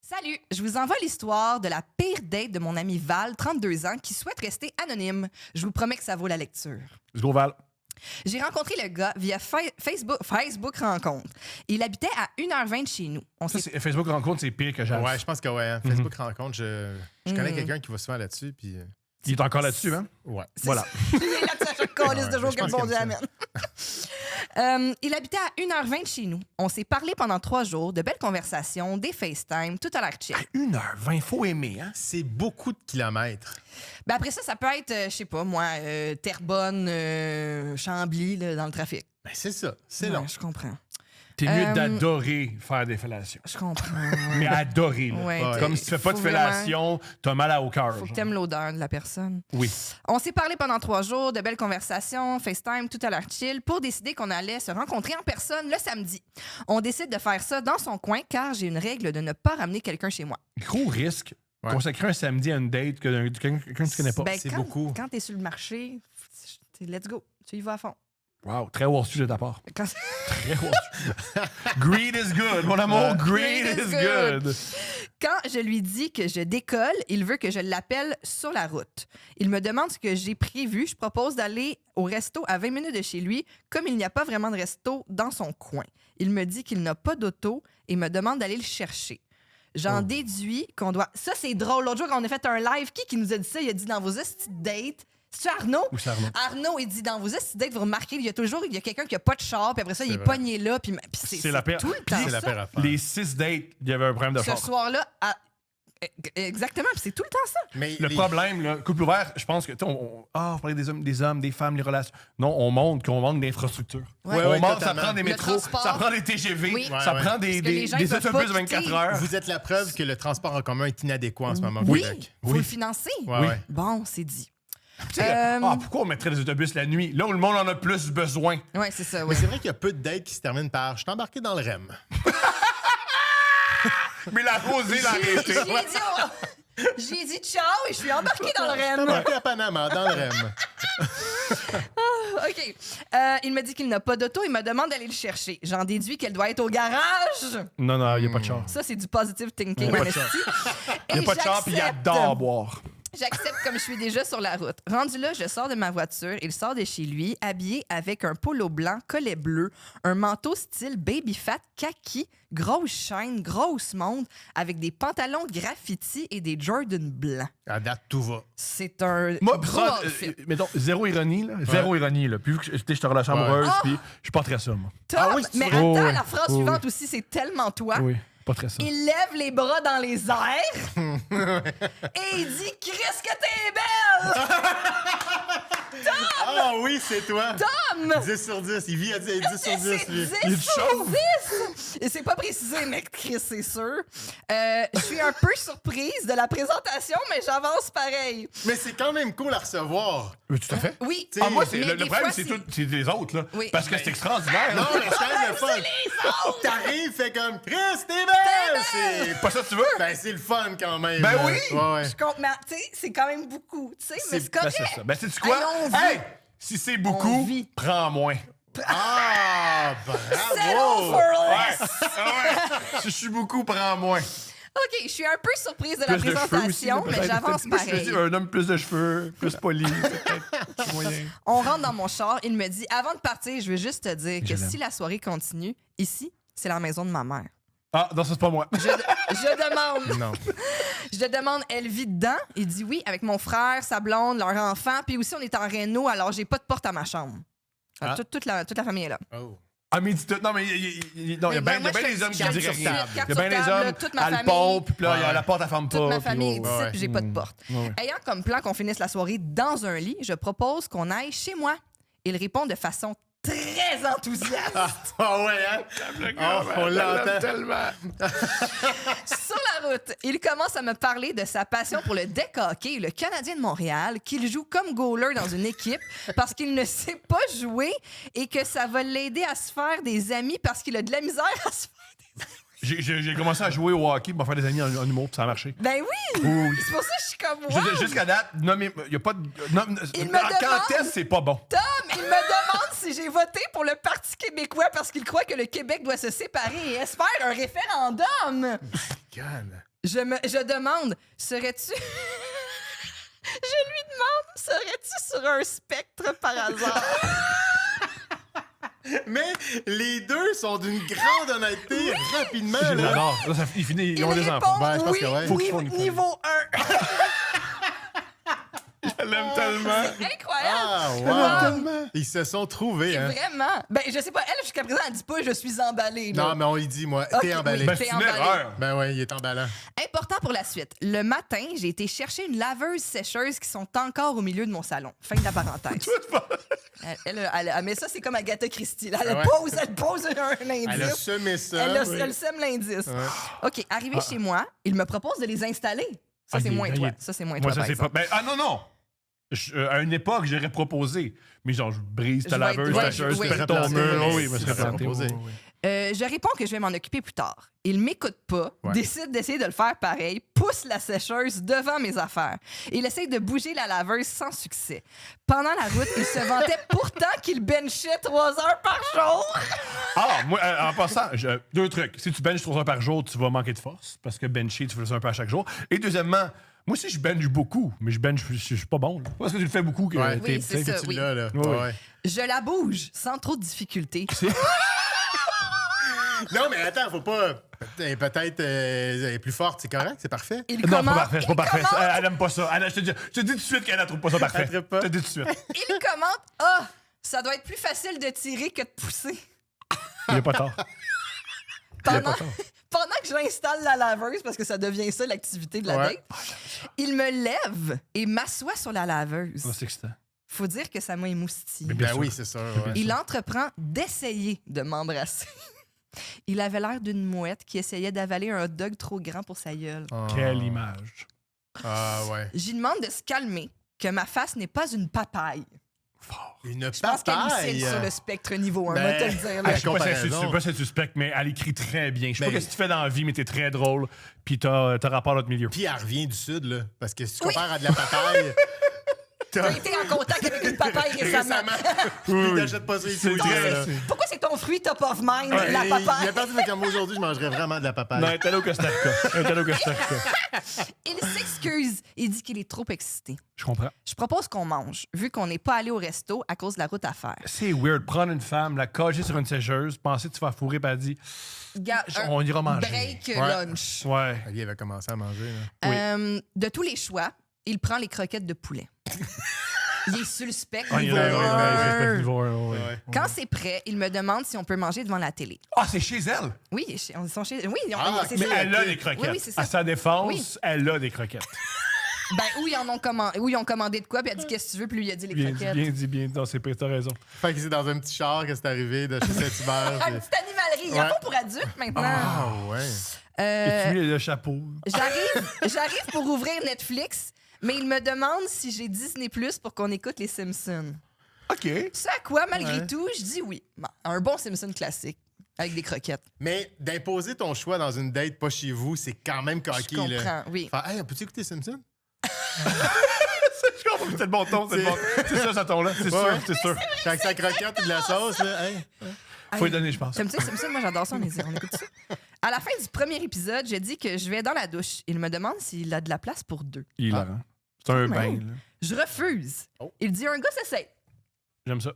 Salut, je vous envoie l'histoire de la pire date de mon ami Val, 32 ans, qui souhaite rester anonyme. Je vous promets que ça vaut la lecture. Let's go, Val. J'ai rencontré le gars via Facebook Rencontre. Il habitait à 1h20 de chez nous. Facebook Rencontre, c'est pire que Jazz. Ouais, je pense que ouais. Facebook Rencontre, je connais quelqu'un qui va souvent là-dessus. Puis, Il est encore là-dessus, hein? ouais. Voilà. Il est là-dessus à chaque calice de jours je que le pense bon Dieu comme amène. Il habitait à 1h20 de chez nous. On s'est parlé pendant 3 jours, de belles conversations, des FaceTime, tout à l'air chill. 1h20, faut aimer, hein? C'est beaucoup de kilomètres. Ben après ça peut être, je sais pas, moi, Terrebonne, Chambly, là, dans le trafic. Ben, c'est ça. C'est Ouais, long. je comprends. T'es mieux d'adorer faire des fellations. Je comprends. Mais adorer, là. Ouais, Comme si tu fais pas de faut fellation, t'as mal au cœur. Faut que genre. t'aimes l'odeur de la personne. Oui. On s'est parlé pendant 3 jours, de belles conversations, FaceTime, tout à l'air chill, pour décider qu'on allait se rencontrer en personne le samedi. On décide de faire ça dans son coin, car j'ai une règle de ne pas ramener quelqu'un chez moi. Gros risque. Ouais. Consacrer un samedi à une date que quelqu'un que tu connais pas. Ben, c'est quand, beaucoup. Quand t'es sur le marché, let's go. Tu y vas à fond. Wow, très Wall-Street de ta part. Quand- Très Wall-Street. Greed is good, mon amour. Greed is good. Quand je lui dis que je décolle, il veut que je l'appelle sur la route. Il me demande ce que j'ai prévu. Je propose d'aller au resto à 20 minutes de chez lui, comme il n'y a pas vraiment de resto dans son coin. Il me dit qu'il n'a pas d'auto et me demande d'aller le chercher. J'en déduis qu'on doit... Ça, c'est drôle. L'autre jour, quand on a fait un live, qui nous a dit ça? Il a dit dans vos dates... C'est Arnaud? Où c'est Arnaud? Arnaud, il dit dans vos dates, vous remarquez, il y a quelqu'un qui a pas de char, puis après ça, il est vrai. pogné là, puis C'est la paire. tout le temps C'est la ça. pire affaire. Les 6 dates, il y avait un problème de Ce char. soir-là, exactement, puis c'est tout le temps ça. Mais Le problème, là, couple ouvert, je pense que, tu sais, on parlait des hommes, des femmes, les relations. Non, on montre qu'on manque d'infrastructures. Ouais. Ouais, On manque, ça totalement. prend des Le métros, transport. ça prend des TGV, Oui. ça Ouais, prend Parce que les gens, ils des peuvent autobus de pas 24 quitter. heures. vous êtes la preuve que le transport en commun est inadéquat en ce moment. au Oui, Québec. faut le financer. Ouais, Oui. ouais. Bon, c'est dit. Tu sais, pourquoi on mettrait des autobus la nuit? Là où le monde en a plus besoin. Ouais, c'est ça, Mais oui. c'est vrai qu'il y a peu de dates qui se terminent par « Je suis embarqué dans le REM Mais la rosée l'a arrêté. J'ai dit ciao et je suis embarquée dans le ». Je suis REM. embarqué à Panama, dans le REM. OK. Il me dit qu'il n'a pas d'auto. Il me demande d'aller le chercher. J'en déduis qu'elle doit être au garage. Non, non, il n'y a pas de char. Ça, c'est du positive thinking. pas de honesty. Il n'y a Et pas de char, puis il adore boire. J'accepte comme je suis déjà sur la route. Rendu là, je sors de ma voiture. Il sort de chez lui, habillé avec un polo blanc, collet bleu, un manteau style baby fat, kaki, grosse chaîne, grosse montre, avec des pantalons graffiti et des Jordan blancs. À date, tout va. C'est un Moi, gros ça, outfit. mettons, zéro ironie, là. Zéro ironie, là. Puis vu que je suis en relation amoureuse, Ah! puis je suis pas très ça, moi. Tom, Ah oui, c'est mais vrai. attends, Oh, oui. la phrase Oh, suivante oui. aussi, c'est tellement toi. Oui, pas très ça. Il lève les bras dans les airs et il dit « Chris, que t'es belle! Ah oui, c'est toi! Tom! 10 sur 10. Il vit à 10 sur 10, C'est lui. 10 Il est sur chauve. 10! Et c'est pas précisé, mais Chris, c'est sûr. Je suis un peu surprise de la présentation, mais j'avance pareil. Mais c'est quand même cool à recevoir. Oui, tout à fait. Oui. Ah, moi, c'est, mais le des problème, fois, c'est les autres, là. Oui. Parce que c'est extraordinaire. Non, là. mais c'est quand même le fun. C'est les autres! T'arrives, fais comme Chris, t'es belle! C'est Pas ça que tu veux? ben, c'est le fun quand même. Ben là. oui! Ouais, ouais. Je compte, mais tu sais, c'est quand même beaucoup, tu sais, mais c'est Ben, correct. c'est ça. Ben, sais-tu quoi? Hey, on vit. Hey! Si c'est beaucoup, On vit. prends moins. Ah, Settle bravo! for less. Si je suis beaucoup, prends moins. OK, je suis un peu surprise de la Plus de cheveux aussi. présentation, là, mais peut-être. j'avance Moi, je me pareil. dis, un homme plus de cheveux, plus poli, peut-être. C'est moyen. On rentre dans mon char, il me dit « Avant de partir, je veux juste te dire que Je l'aime. si la soirée continue, ici, c'est la maison de ma mère. Ah, non, ça, c'est pas moi. Je demande, Non. je te demande, elle vit dedans? Il dit oui, avec mon frère, sa blonde, leur enfant, puis aussi on est en réno, alors j'ai pas de porte à ma chambre. Ah. Toute la famille est là. Oh. Ah, mais dis tout. Non, mais non, il y a bien moi, je des hommes te qui le disent dis rien. tout de suite, Il y a carte bien sur des table, hommes là, toute ma à le famille. pompe, puis là, Ouais. la porte, elle ferme pas. Toute ma puis famille est oh, ici, ouais. puis j'ai pas de porte. Ouais. Ayant comme plan qu'on finisse la soirée dans un lit, je propose qu'on aille chez moi. Il répond de façon très enthousiaste. Ah ouais, hein? Oh, on l'entend. tellement. Sur la route, il commence à me parler de sa passion pour le deck hockey, le Canadien de Montréal, qu'il joue comme goaler dans une équipe parce qu'il ne sait pas jouer et que ça va l'aider à se faire des amis parce qu'il a de la misère à se faire des amis. J'ai commencé à jouer au hockey pour me faire des amis en humour, puis ça a marché. Ben oui! Oui. C'est pour ça que je suis comme Je veux dire, wow! jusqu'à date, il n'y a pas de. Il me Quand demande- est-ce c'est pas bon? Tom, il me demande si j'ai voté pour le Parti québécois parce qu'il croit que le Québec doit se séparer et espère un référendum. God. Je demande, serais-tu... Je lui demande, serais-tu sur un spectre par hasard? Mais les deux sont d'une grande honnêteté rapidement. Je Là. l'adore. Là, ils finissent, ils ont des enfants. Ben, je pense oui, que ouais. Faut qu'ils font une niveau 1. Je l'aime tellement. C'est incroyable. Ah, wow. Ils se sont trouvés. Hein. Vraiment. Ben, je sais pas, elle, jusqu'à présent, elle dit pas « je suis emballée ». Non, mais on lui dit, moi, Ok, t'es emballé. oui. Ben, T'es c'est une emballé. erreur. Ben ouais, il est emballant. Important pour la suite. Le matin, j'ai été chercher une laveuse-sécheuse qui sont encore au milieu de mon salon. Fin de la parenthèse. Mais ça, c'est comme Agatha Christie. Là. Elle, Ouais. pose un indice. Elle a semé ça. Elle sème l'indice. Ouais. OK, arrivé chez moi, il me propose de les installer. Ça, c'est moins toi. Ça, c'est moins Moi, toi, ça, par c'est pas. exemple. Ben, non. À une époque, j'aurais proposé. Mais genre, je brise ta Je vais être- laveuse, ouais, ta cheuse, oui. tu fais ton mur. Oui, Oui, mais c'est c'est ça, planté. proposé. Oui. Je réponds que je vais m'en occuper plus tard. Il m'écoute pas, Ouais. décide d'essayer de le faire pareil, pousse la sécheuse devant mes affaires. Il essaye de bouger la laveuse sans succès. Pendant la route, il se vantait pourtant qu'il benchait 3 heures par jour. Ah, moi, en passant, deux trucs. Si tu benches 3 heures par jour, tu vas manquer de force. Parce que bencher, tu fais ça un peu à chaque jour. Et deuxièmement, moi aussi, je bench beaucoup. Mais je suis pas bon. Là. Parce que tu le fais beaucoup. Que Ouais. t'es- Oui, c'est t'sais, ça. Tu oui. l'as, là. Oui, oui. Ouais. Je la bouge sans trop de difficulté. Non, mais attends, faut pas. Peut-être elle est plus forte, c'est correct, c'est parfait. Il Non, c'est commente, pas parfait. C'est pas il parfait. commente- Elle aime pas ça. Je te dis tout de suite qu'elle ne trouve pas ça parfait. Elle trippe pas. Je te dis tout de suite. il commente, ah, ça doit être plus facile de tirer que de pousser. Il est pas tard. Pendant que j'installe la laveuse, parce que ça devient ça l'activité de la Ouais. date, il me lève et m'assoit sur la laveuse. Ça, c'est excitant. Faut dire que ça m'a émoustillé. Mais bien Ben sûr. oui, c'est ça. Ouais. Il entreprend d'essayer de m'embrasser. Il avait l'air d'une mouette qui essayait d'avaler un hot dog trop grand pour sa gueule. Ah. Quelle image. Ah ouais. J'y demande de se calmer, que ma face n'est pas une papaye. Fort. Une Je pense qu'elle papaye. oscille sur le spectre niveau 1, Ben, va te le dire. là. Je sais pas si comparaison. je sais pas si elle suspecte, mais elle écrit très bien. Je sais Ben, pas ce que tu fais dans la vie, mais t'es très drôle. Puis t'as rapport à notre milieu. Puis elle revient du sud, là. Parce que si tu Oui. compares à de la papaye. T'as été en contact avec une papaye récemment. Il n'achète pas ça ici. C'est au très- Québec, là. Pourquoi c'est ton fruit top of mind, Ouais, la Il a papaye? perdu, mais comme aujourd'hui, je mangerais vraiment de la papaye. Non, elle est allée au Costa Rica. Elle est allée au Costa Rica. Il s'excuse. Il dit qu'il est trop excité. Je comprends. Je propose qu'on mange, vu qu'on n'est pas allé au resto à cause de la route à faire. C'est weird. Prendre une femme, la cager sur une sécheuse, penser que tu vas fourrer, puis elle dit on ira manger. Break Ouais. lunch. Ouais. Ali avait commencé à manger. Là. Oui. De tous les choix, il prend les croquettes de poulet. Il est suspect. Ah, il niveau est là, un. ouais, niveau un, ouais. Ouais. Quand c'est prêt, il me demande si on peut manger devant la télé. Ah, c'est chez elle. Oui, ils sont chez. Oui, Ah, c'est Mais ça. elle a des croquettes. Oui, oui, c'est ça. À sa défense, Oui. elle a des croquettes. Ben, où ils en ont commandé, où ils ont commandé de quoi, puis elle a dit qu'est-ce que tu veux, puis lui il a dit les Bien dit, croquettes. bien dit, bien dit. Non, c'est pas, t'as raison. Fait que c'est dans un petit char que c'est arrivé de chez Saint-Hubert. Une puis- petite animalerie. Il y en Ouais. a pour adultes maintenant. Ah ouais. Euh, Et tu le chapeau. J'arrive pour ouvrir Netflix, mais il me demande si j'ai Disney Plus pour qu'on écoute les Simpsons. OK. Ce à quoi, malgré Ouais. tout, je dis oui. Bon, un bon Simpson classique, avec des croquettes. Mais d'imposer ton choix dans une date pas chez vous, c'est quand même Je coquille. comprends, Là. oui. Faire, hey, peux-tu écouter Simpson? Je comprends que c'est le bon ton, c'est le bon. C'est ça, ce ton-là. C'est Ouais. sûr, c'est sûr. Avec sa croquette et de la sauce, là. Hey. Faut lui donner, je pense. J'aime ça, Simpson, moi j'adore ça, on écoute ça. À la fin du premier épisode, je dis que je vais dans la douche. Il me demande s'il a de la place pour 2. Il est hilarant. C'est un bain, Ouais. là. Je refuse. Oh. Il dit un gars s'essaye. J'aime ça.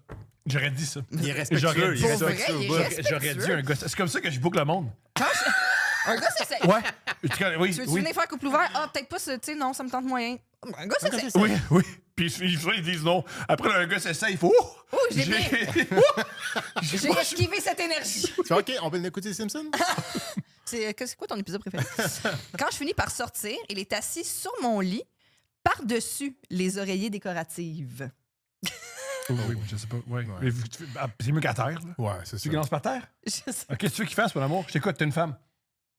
J'aurais dit ça. Il est J'aurais respectueux. dit Il est Pour vrai, respectueux au il est bout. respectueux. J'aurais dit un gars. C'est comme ça que je boucle le monde. Un gars s'essaye. Ouais. Oui, Tu veux-tu oui. venir faire couple ouvert? Ah, peut-être pas, tu sais, non, ça me tente moyen. Un gars s'essaye. Oui, oui. Puis ils disent non. Après, un gars s'essaye, il faut. Oh, j'ai J'ai esquivé cette énergie. Tu fais, OK, on peut l'écouter Simpson? C'est quoi ton épisode préféré? Quand je finis par sortir, il est assis sur mon lit, par-dessus les oreillers décoratifs. Oui, je sais pas. Ouais. Ouais. Mais c'est mieux qu'à terre, là. Ouais, c'est Tu ça. commences par terre? Je, sais- OK, qu'est-ce que tu veux qu'il fasse, mon amour? Je t'écoute, t'es une femme.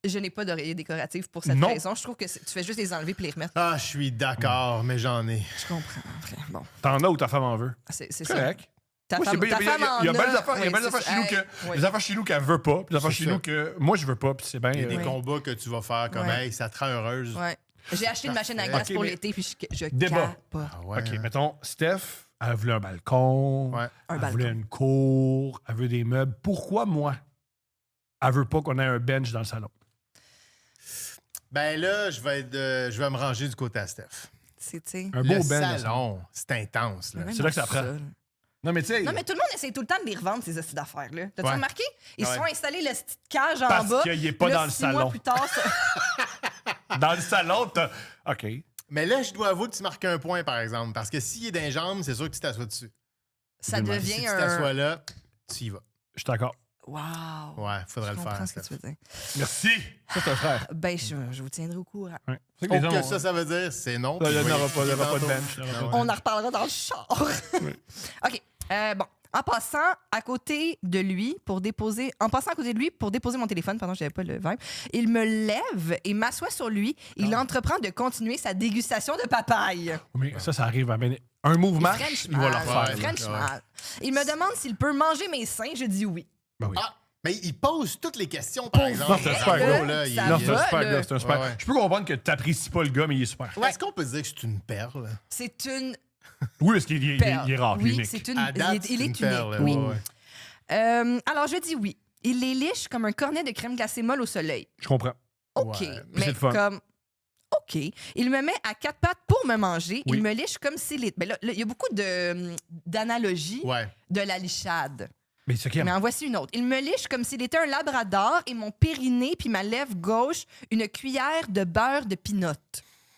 je n'ai pas d'oreillers décoratifs pour cette Non. raison. Je trouve que tu fais juste les enlever puis les remettre. Ah, je suis d'accord, mais j'en ai. Je comprends. Après, bon, T'en as ou ta femme en veut? c'est ça. Correct. Ta Moi, femme, c'est bien, ta femme en il y a belles a. affaires, il y a Oui, belles c'est affaires ça. chez nous Hey, que oui. des affaires chez nous qu'elle veut pas, puis des affaires C'est chez ça. nous que moi je veux pas, puis c'est bien. Il y a des Oui. combats que tu vas faire comme, Ouais. hey, ça te rend heureuse. Ouais. J'ai acheté une machine à Parfait. glace Ok, pour mais- l'été, puis je Débat. capote. Ah ouais. OK, hein. mettons, Steph, elle voulait un balcon, Ouais. Un elle balcon. voulait une cour, elle veut des meubles. Pourquoi moi, elle veut pas qu'on ait un bench dans le salon? Ben là, je vais me ranger du côté à Steph. C'est, tu sais. Un beau Le Ben. salon, c'est intense, là. même c'est là que ça dans prend. là. Non, mais tu sais, Non, mais tout le monde essaie tout le temps de les revendre, ces astuces d'affaires-là. T'as-tu Ouais. remarqué? Ils se Ouais. font installer le petite cage en Parce bas. qu'il est pas Puis là, dans le 6 mois salon. plus tard, ça... dans le salon, t'as. OK. Mais là, je dois avouer que tu marques un point, par exemple. Parce que s'il est dans les jambes, c'est sûr que tu t'assois dessus. ça Dis-moi. Si devient tu un... t'assois là, tu y vas. Je suis d'accord. Wow! Ouais, faudrait Je le comprends faire. ce que tu veux dire. Merci. Ça, c'est un frère. Ben, je vous tiendrai au courant. Ouais. C'est que les Donc, gens que ça veut dire, c'est non. Il n'y puis aura voyez, pas de tantôt. bench. il y aura pas de- On en reparlera dans le char. OK. Bon. En passant à côté de lui pour déposer mon téléphone, pardon, j'avais pas le verbe, il me lève et m'assoit sur lui. Il entreprend de continuer sa dégustation de papaye. Mais ça arrive à un mouvement, French il va le mal. refaire. Ouais. French mal. Il me demande s'il peut manger mes seins. Je dis oui. Ben oui. Ah, mais il pose toutes les questions, par exemple. Non, c'est un super vrai, gars. là, ça Non, va, c'est un super là. gars. C'est un super. Ouais, ouais. Je peux comprendre que tu n'apprécies pas le gars, mais il est super. Est-ce qu'on peut dire que c'est une perle? C'est une Oui, parce qu'il est, perle. il est rare, Oui, unique. c'est une. À date, il est c'est une unique. perle, Oui. ouais, ouais. Alors, je dis oui. Il les liche comme un cornet de crème glacée molle au soleil. Je comprends. OK. Ouais. C'est Mais le fun. comme. OK. Il me met à quatre pattes pour me manger. Oui. Il me liche comme s'il est. Ben là, il y a beaucoup d'analogies Ouais. de la lichade. Mais c'est qui Mais en voici une autre. Il me liche comme s'il était un labrador et mon périnée puis ma lèvre gauche, une cuillère de beurre de pinot.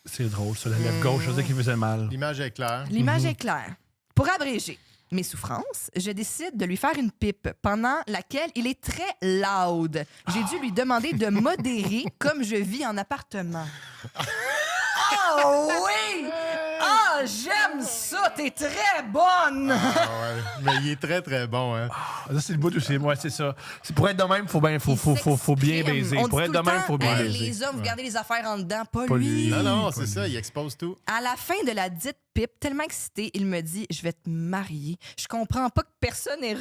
C'est drôle, ça, la lèvre gauche, je sais qu'il faisait mal. L'image est claire. L'image est claire. Pour abréger mes souffrances, je décide de lui faire une pipe pendant laquelle il est très loud. J'ai dû lui demander de modérer comme je vis en appartement. Oh oui! Ah, j'aime ça! T'es très bonne! Ah ouais. Mais il est très, très bon, hein. Ça, c'est le bout de c'est moi, c'est ça. C'est pour être de même, faut bien baiser. On Pour dit être tout de le même, temps, faut bien hey, baiser. les hommes, vous gardez les affaires en dedans, pas Pas lui. lui. Non, non, pas c'est lui. ça, il expose tout. À la fin de la dite pipe, tellement excité, il me dit « Je vais te marier. Je comprends pas que personne n'est...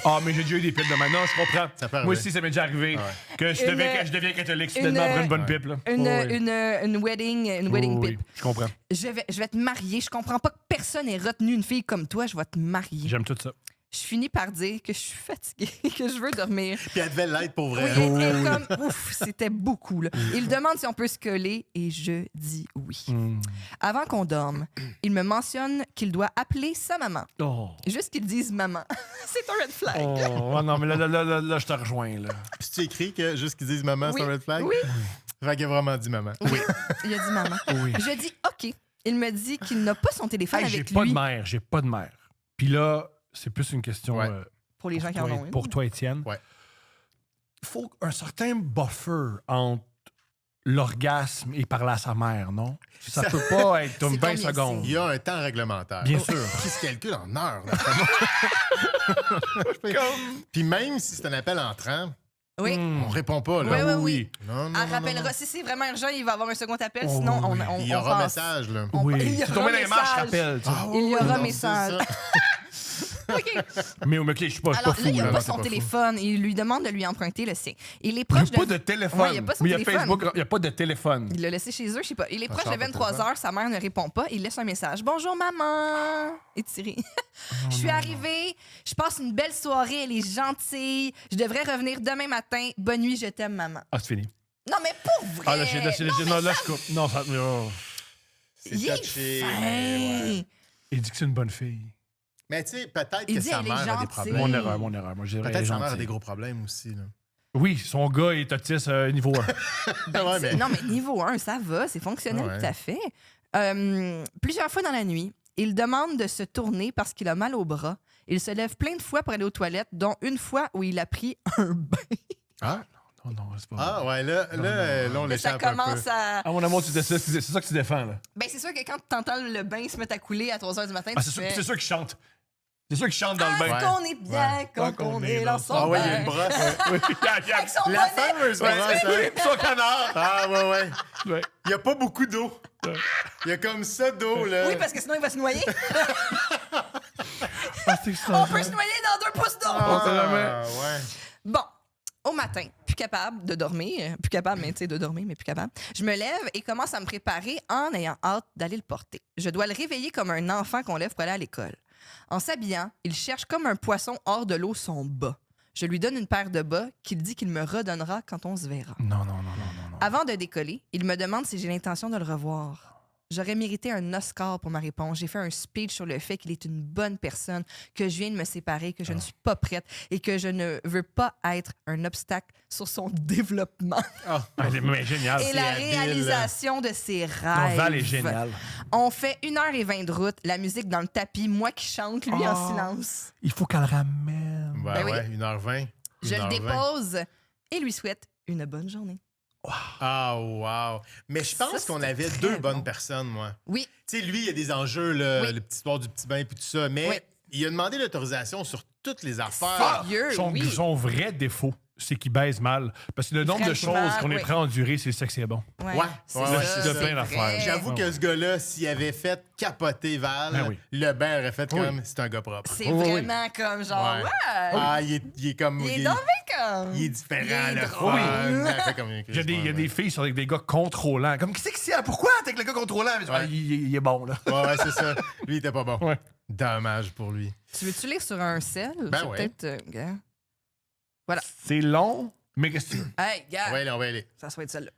Ah, mais j'ai déjà eu des pipes de maintenant, je comprends. Ça peut Moi arriver. aussi, ça m'est déjà arrivé. Ouais. Que je deviens catholique soudainement après une bonne pipe. Là. une wedding Oui, pipe. je comprends. Je vais te marier. Je comprends pas que personne ait retenu une fille comme toi. Je vais te marier. J'aime tout ça. Je finis par dire que je suis fatiguée, que je veux dormir. Puis elle devait l'être pour Oui, vrai. et comme, ouf, c'était beaucoup. Là. Il demande si on peut se coller et je dis oui. Avant qu'on dorme, il me mentionne qu'il doit appeler sa maman. Oh. Juste qu'il dise maman. C'est un red flag. Oh, non, mais là, je te rejoins. Là. Puis tu écris que juste qu'ils disent maman, c'est un Oui. red flag? Oui. Fait qu'il a vraiment dit maman. Oui. Il a dit maman. Oui. Je dis OK. Il me dit qu'il n'a pas son téléphone Hey, j'ai avec pas lui. j'ai pas de mère. Puis là, c'est plus une question Ouais. Pour les gens qui en ont une. pour toi, Étienne. Ouais. Il faut un certain buffer entre l'orgasme et parler à sa mère, non? Ça peut pas être comme C'est 20 combien secondes. Il y a un temps réglementaire. Bien sûr. Qui se calcule en heures. Puis même si c'est un appel entrant, Oui. on répond pas. Là. Oui, oui, oui. Non, non, Elle non, rappellera. non. Si c'est vraiment urgent, il va avoir un second appel. Oh, Sinon, oui. on Il y aura passe. message. Là. Oui. Il y Tu aura tombes dans les marches, message. rappelle. tu sais. Il y aura non, message. c'est ça. OK. Mais OK, je suis pas Alors fou. là, il n'a là. pas C'est son fou. téléphone. Il lui demande de lui emprunter le sien. Il est Il n'y proche a pas de... de téléphone. Ouais, il y a pas son mais il y a téléphone. Facebook, il n'y a pas de téléphone. Il l'a laissé chez eux, je sais pas. Il est proche sort de pas de 23 téléphone. heures, sa mère ne répond pas. Il laisse un message. Bonjour maman. Étiré. Je suis arrivée, je passe une belle soirée, elle est gentille. Je devrais revenir demain matin. Bonne nuit, je t'aime maman. Ah, c'est fini. Non mais pour vrai. Ah, là, là, je coupe. Non, ça. Oh. C'est il est touché. fin. mais ouais. Il dit que c'est une bonne fille. Mais tu sais, peut-être Il que dit, sa elle est mère a des gentille. problèmes. Mon erreur. Moi, je dirais Peut-être sa mère a gentil. des gros problèmes aussi. Là. Oui, son gars est autiste niveau 1. Ouais, mais... Non mais niveau 1, ça va, c'est fonctionnel Ouais. tout à fait. Plusieurs fois dans la nuit, il demande de se tourner parce qu'il a mal au bras. Il se lève plein de fois pour aller aux toilettes, dont une fois où il a pris un bain. Ah? Non, c'est pas Ah, ouais, là, on Ça l'échappe un peu. commence à... Ah, mon amour, c'est ça que tu défends, là. Ben, c'est sûr que quand tu entends le bain se mettre à couler à 3 h du matin, Ah, tu c'est fais... sûr qu'il chante. C'est sûr qu'il chante dans le bain. Ah, qu'on est bien Ouais. quand on est dans son Ah, ouais, il y a bain. une brosse. Oui, Avec son La bonnet. fameuse Ouais, brosse. oui, hein? son canard. Ah, ouais, ouais. Ouais. Il n'y a pas beaucoup d'eau. Il y a comme ça d'eau, là. Oui, parce que sinon, il va se noyer. Ah, c'est On peut se noyer dans 2 pouces d'eau. Ah, ouais. Bon, au matin, plus capable de dormir, plus capable, mais tu sais, de dormir, mais plus capable, je me lève et commence à me préparer en ayant hâte d'aller le porter. Je dois le réveiller comme un enfant qu'on lève pour aller à l'école. En s'habillant, il cherche comme un poisson hors de l'eau son bas. Je lui donne une paire de bas qu'il dit qu'il me redonnera quand on se verra. Non. Avant de décoller, il me demande si j'ai l'intention de le revoir. J'aurais mérité un Oscar pour ma réponse. J'ai fait un speech sur le fait qu'il est une bonne personne, que je viens de me séparer, que je ne suis pas prête et que je ne veux pas être un obstacle sur son développement Mais génial. et la habile. réalisation de ses Ton rêves. Val est génial. On fait 1h20 de route, la musique dans le tapis, moi qui chante, lui en silence. Il faut qu'elle ramène. Ben Ben oui. ouais, 1h20. Je le 1h20. dépose et lui souhaite une bonne journée. Ah, wow. Mais je pense Ça, qu'on c'était avait très deux bon. bonnes personnes, moi. Oui, Tu sais, lui, il y a des enjeux, là, Oui. le petit sport du petit bain puis tout ça, mais Oui. il a demandé l'autorisation sur toutes les affaires. Sérieux, oui. Son vrai défaut, c'est qu'il baise mal. Parce que le nombre de Vraiment, choses qu'on est oui. prêt à endurer, c'est ça que c'est bon. Ouais, c'est ouais, ça, c'est de ça. plein d'affaires. vrai. J'avoue Ah que ouais. ce gars-là, s'il avait fait capoter Val, Ben oui. le bain aurait fait Oui. comme c'est un gars propre. C'est Oui, oui. vraiment comme genre, Ouais. ouais. Ah, il est comme. Il est donc bien comme. il est différent, Il est le drôle. fun. Il fait comme- Il y a des filles sur avec des gars contrôlants. Comme, qui c'est que c'est? Pourquoi t'es avec le gars contrôlant? Mais, Ouais. il est bon, là. Ouais, c'est ça. Lui, il était pas bon. Ouais. Dommage pour lui. Tu veux-tu lire sur un sel? Ben C'est ouais. peut-être. Gars. C'est long, mais qu'est-ce que tu veux? Hey, gars, On va y aller. ça soit être celle-là.